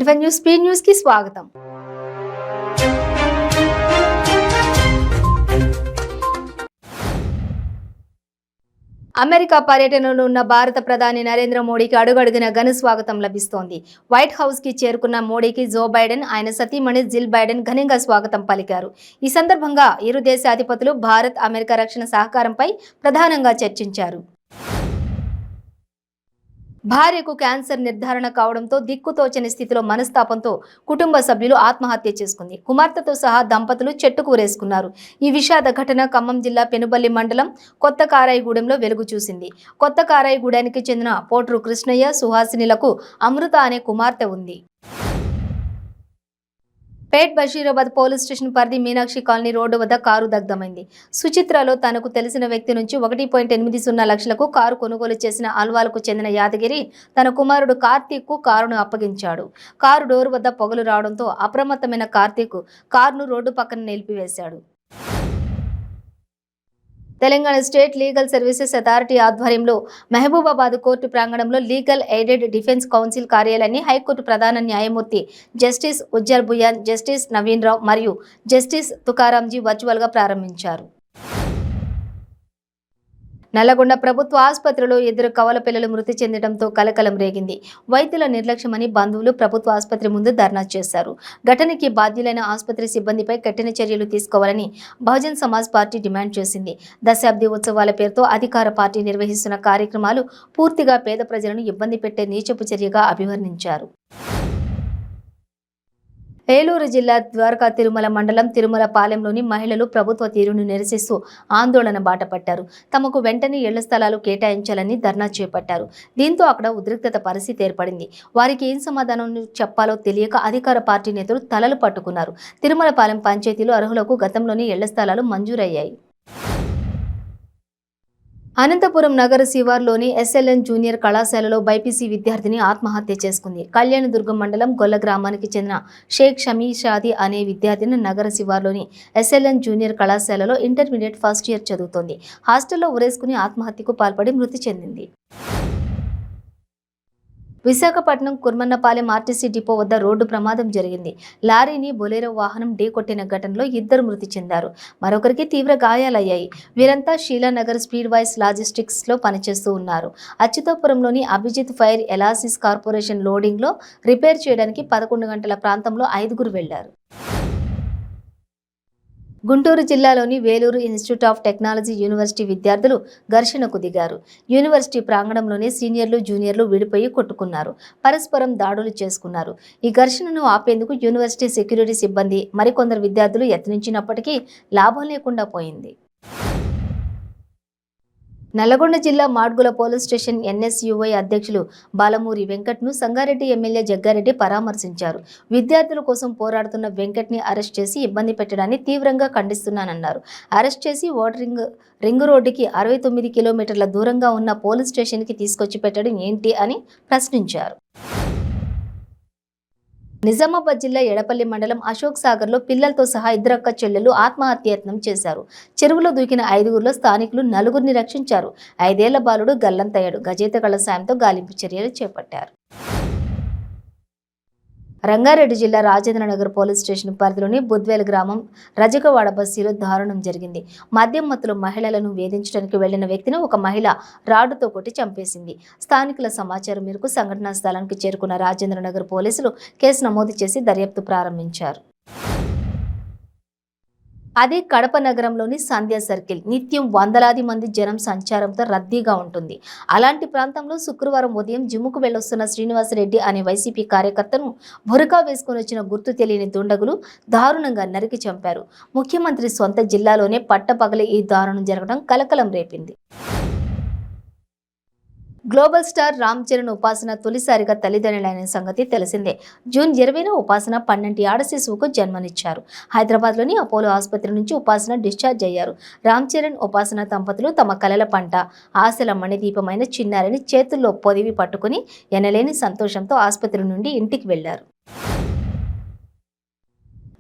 N1 news speed news కి స్వాగతం. America పర్యటనలో ఉన్న భారత ప్రధాని నరేంద్ర మోడీకి అడుగడుగున ఘన స్వాగతం లభిస్తోంది. వైట్ హౌస్ కి చేరుకున్న మోడీకి జో బైడెన్, ఆయన సతీమణి జిల్ బైడెన్ ఘనంగా స్వాగతం పలికారు. ఈ సందర్భంగా ఇరు దేశ అధిపతులు భారత్, అమెరికా రక్షణ సహకారంపై ప్రధానంగా చర్చించారు. భార్యకు క్యాన్సర్ నిర్ధారణ కావడంతో దిక్కుతోచని స్థితిలో మనస్తాపంతో కుటుంబ సభ్యులు ఆత్మహత్య చేసుకుంది. కుమార్తెతో సహా దంపతులు చెట్టుకు ఊరేసుకున్నారు. ఈ విషాద ఘటన ఖమ్మం జిల్లా పెనుబల్లి మండలం కొత్త కారాయిగూడెంలో వెలుగు చూసింది. కొత్త కారాయిగూడెనికి చెందిన పోట్రు కృష్ణయ్య, సుహాసినిలకు అమృత అనే కుమార్తె ఉంది. పేట్ బషీరాబాద్ పోలీస్ స్టేషన్ పరిధి మీనాక్షి కాలనీ రోడ్డు వద్ద కారు దగ్ధమైంది. సుచిత్రలో తనకు తెలిసిన వ్యక్తి నుంచి 1.80 లక్షలకు కారు కొనుగోలు చేసిన అల్వాలకు చెందిన యాదగిరి తన కుమారుడు కార్తీక్ కు కారును అప్పగించాడు. కారు డోరు వద్ద పొగలు రావడంతో అప్రమత్తమైన కార్తీక్ కారును రోడ్డు పక్కన నిలిపివేశాడు. Telangana state legal services authority ఆధ్వర్యంలో మహబూబాబాద్ కోర్టు ప్రాంగణంలో లీగల్ ఎయిడెడ్ డిఫెన్స్ కౌన్సిల్ కార్యాలయాన్ని హైకోర్టు ప్రధాన న్యాయమూర్తి జస్టిస్ ఉజ్జల్ బుయాన్, జస్టిస్ నవీన్ రావు మరియు జస్టిస్ తుకారాంజీ వర్చువల్గా ప్రారంభించారు. నల్లగొండ ప్రభుత్వ ఆసుపత్రిలో ఇద్దరు కవల పిల్లలు మృతి చెందడంతో కలకలం రేగింది. వైద్యుల నిర్లక్ష్యమని బంధువులు ప్రభుత్వ ఆసుపత్రి ముందు ధర్నా చేశారు. ఘటనకి బాధ్యులైన ఆసుపత్రి సిబ్బందిపై కఠిన చర్యలు తీసుకోవాలని బహుజన్ సమాజ్ పార్టీ డిమాండ్ చేసింది. దశాబ్ది ఉత్సవాల పేరుతో అధికార పార్టీ నిర్వహిస్తున్న కార్యక్రమాలు పూర్తిగా పేద ప్రజలను ఇబ్బంది పెట్టే నీచపు చర్యగా అభివర్ణించారు. ఏలూరు జిల్లా ద్వారకా తిరుమల మండలం తిరుమల పాలెంలోని మహిళలు ప్రభుత్వ తీరును నిరసిస్తూ ఆందోళన బాటపట్టారు. తమకు వెంటనే ఇళ్ల స్థలాలు కేటాయించాలని ధర్నా చేపట్టారు. దీంతో అక్కడ ఉద్రిక్తత పరిస్థితి ఏర్పడింది. వారికి ఏం సమాధానం చెప్పాలో తెలియక అధికార పార్టీ నేతలు తలలు పట్టుకున్నారు. తిరుమల పాలెం పంచాయతీలో అర్హులకు గతంలోనే ఇళ్ల స్థలాలు మంజూరయ్యాయి. అనంతపురం నగర శివార్లోని ఎస్ఎల్ఎన్ జూనియర్ కళాశాలలో బైపీసీ విద్యార్థిని ఆత్మహత్య చేసుకుంది. కళ్యాణదుర్గం మండలం గొల్ల గ్రామానికి చెందిన షేక్ షమీషాది అనే విద్యార్థిని నగర శివార్లోని ఎస్ఎల్ఎన్ జూనియర్ కళాశాలలో ఇంటర్మీడియట్ ఫస్ట్ ఇయర్ చదువుతోంది. హాస్టల్లో ఉరేసుకుని ఆత్మహత్యకు పాల్పడి మృతి చెందింది. విశాఖపట్నం కుర్మన్నపాలెం ఆర్టీసీ డిపో వద్ద రోడ్డు ప్రమాదం జరిగింది. లారీని బొలెరో వాహనం ఢీకొట్టిన ఘటనలో ఇద్దరు మృతి చెందారు. మరొకరికి తీవ్ర గాయాలయ్యాయి. వీరంతా షీలానగర్ స్పీడ్ వైస్ లాజిస్టిక్స్ లో పనిచేస్తూ ఉన్నారు. అచ్యుతాపురంలోని అభిజిత్ ఫైర్ ఎలాసిస్ కార్పొరేషన్ లోడింగ్ లో రిపేర్ చేయడానికి 11 గంటల ప్రాంతంలో 5గురు వెళ్లారు. గుంటూరు జిల్లాలోని Vellore institute of technology university విద్యార్థులు ఘర్షణకు దిగారు. యూనివర్సిటీ ప్రాంగణంలోనే సీనియర్లు, జూనియర్లు విడిపోయి కొట్టుకున్నారు. పరస్పరం దాడులు చేసుకున్నారు. ఈ ఘర్షణను ఆపేందుకు యూనివర్సిటీ సెక్యూరిటీ సిబ్బంది, మరికొందరు విద్యార్థులు యత్నించినప్పటికీ లాభం లేకుండా పోయింది. నల్లగొండ జిల్లా మాడ్గుల పోలీస్ స్టేషన్ ఎన్ఎస్యుఐ అధ్యక్షులు బాలమూరి వెంకట్ను సంగారెడ్డి ఎమ్మెల్యే జగ్గారెడ్డి పరామర్శించారు. విద్యార్థుల కోసం పోరాడుతున్న వెంకట్ని అరెస్ట్ చేసి ఇబ్బంది పెట్టడాన్ని తీవ్రంగా ఖండిస్తున్నానన్నారు. అరెస్ట్ చేసి ఓటరింగ్ రింగ్ రోడ్డుకి 69 కిలోమీటర్ల దూరంగా ఉన్న పోలీస్ స్టేషన్కి తీసుకొచ్చి పెట్టడం ఏంటి అని ప్రశ్నించారు. నిజామాబాద్ జిల్లా ఎడపల్లి మండలం అశోక్ సాగర్ లో పిల్లలతో సహా ఇద్దరక్క చెల్లెలు ఆత్మహత్యయత్నం చేశారు. చెరువులో దూకిన 5గురిలో స్థానికులు 4గురిని రక్షించారు. 5ఏళ్ల బాలుడు గల్లంతయ్యాడు. గజేత కళ్ల సాయంతో గాలింపు చర్యలు చేపట్టారు. రంగారెడ్డి జిల్లా రాజేంద్రనగర్ పోలీస్ స్టేషన్ పరిధిలోని బుద్వేల్ గ్రామం రజకవాడ బస్తీలో దారుణం జరిగింది. మద్యం మత్తులో మహిళలను వేధించడానికి వెళ్లిన వ్యక్తిని ఒక మహిళ రాడ్డుతో కొట్టి చంపేసింది. స్థానికుల సమాచారం మేరకు సంఘటనా స్థలానికి చేరుకున్న రాజేంద్రనగర్ పోలీసులు కేసు నమోదు చేసి దర్యాప్తు ప్రారంభించారు. అదే కడప నగరంలోని సంధ్యా సర్కిల్ నిత్యం వందలాది మంది జనం సంచారంతో రద్దీగా ఉంటుంది. అలాంటి ప్రాంతంలో శుక్రవారం ఉదయం జిమ్ముకు వెళ్లొస్తున్న శ్రీనివాసరెడ్డి అనే వైసీపీ కార్యకర్తను బురకా వేసుకుని వచ్చిన గుర్తు తెలియని దుండగులు దారుణంగా నరికి చంపారు. ముఖ్యమంత్రి సొంత జిల్లాలోనే పట్టపగలే ఈ దారుణం జరగడం కలకలం రేపింది. గ్లోబల్ స్టార్ రామ్ చరణ్ ఉపాసన తొలిసారిగా తల్లిదండ్రులైన సంగతి తెలిసిందే. జూన్ 20న ఉపాసన 12 ఆడ శిశువుకు జన్మనిచ్చారు. హైదరాబాద్లోని అపోలో ఆసుపత్రి నుంచి ఉపాసన డిశ్చార్జ్ అయ్యారు. రామ్ చరణ్, ఉపాసన దంపతులు తమ కలల పంట, ఆశల మణిదీపమైన చిన్నారిని చేతుల్లో పొదివి పట్టుకుని ఎనలేని సంతోషంతో ఆసుపత్రి నుండి ఇంటికి వెళ్లారు.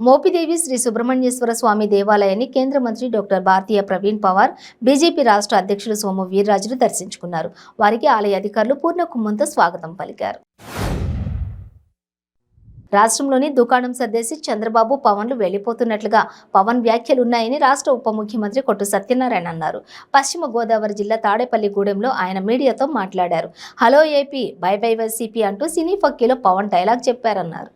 మోపిదేవి శ్రీ సుబ్రహ్మణ్యేశ్వర స్వామి దేవాలయాన్ని కేంద్ర మంత్రి డాక్టర్ భారతీయ ప్రవీణ్ పవార్, బీజేపీ రాష్ట్ర అధ్యక్షులు సోము వీర్రాజులు దర్శించుకున్నారు. వారికి ఆలయ అధికారులు పూర్ణ కుంభంతో స్వాగతం పలికారు. రాష్ట్రంలోని దుకాణం సర్దేసి చంద్రబాబు పవన్లు వెళ్లిపోతున్నట్లుగా పవన్ వ్యాఖ్యలున్నాయని రాష్ట్ర ఉప ముఖ్యమంత్రి కొట్టు సత్యనారాయణ అన్నారు. పశ్చిమ గోదావరి జిల్లా తాడేపల్లిగూడెంలో ఆయన మీడియాతో మాట్లాడారు. Hello AP, by by YCP అంటూ సినీ ఫక్కీలో పవన్ డైలాగ్ చెప్పారన్నారు.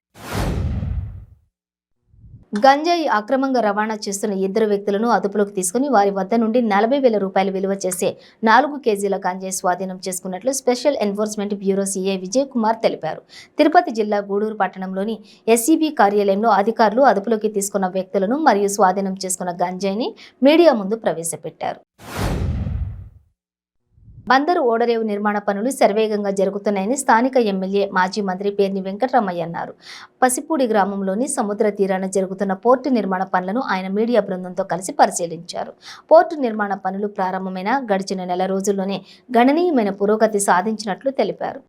గంజాయి అక్రమంగా రవాణా చేస్తున్న ఇద్దరు వ్యక్తులను అదుపులోకి తీసుకుని వారి వద్ద నుండి 40,000 రూపాయలు విలువ చేసే 4 కేజీల గంజాయి స్వాధీనం చేసుకున్నట్లు special enforcement bureau CI Vijay Kumar తెలిపారు. తిరుపతి జిల్లా గూడూరు పట్టణంలోని ఎస్సీబీ కార్యాలయంలో అధికారులు అదుపులోకి తీసుకున్న వ్యక్తులను మరియు స్వాధీనం చేసుకున్న గంజాయిని మీడియా ముందు ప్రవేశపెట్టారు. బందరు ఓడరేవు నిర్మాణ పనులు శరవేగంగా జరుగుతున్నాయని స్థానిక ఎమ్మెల్యే మాజీ మంత్రి పేర్ని వెంకటరమయ్య అన్నారు. పసిపూడి గ్రామంలోని సముద్ర తీరాన జరుగుతున్న పోర్టు నిర్మాణ పనులను ఆయన మీడియా బృందంతో కలిసి పరిశీలించారు. పోర్టు నిర్మాణ పనులు ప్రారంభమైన గడిచిన నెల రోజుల్లోనే గణనీయమైన పురోగతి సాధించినట్లు తెలిపారు.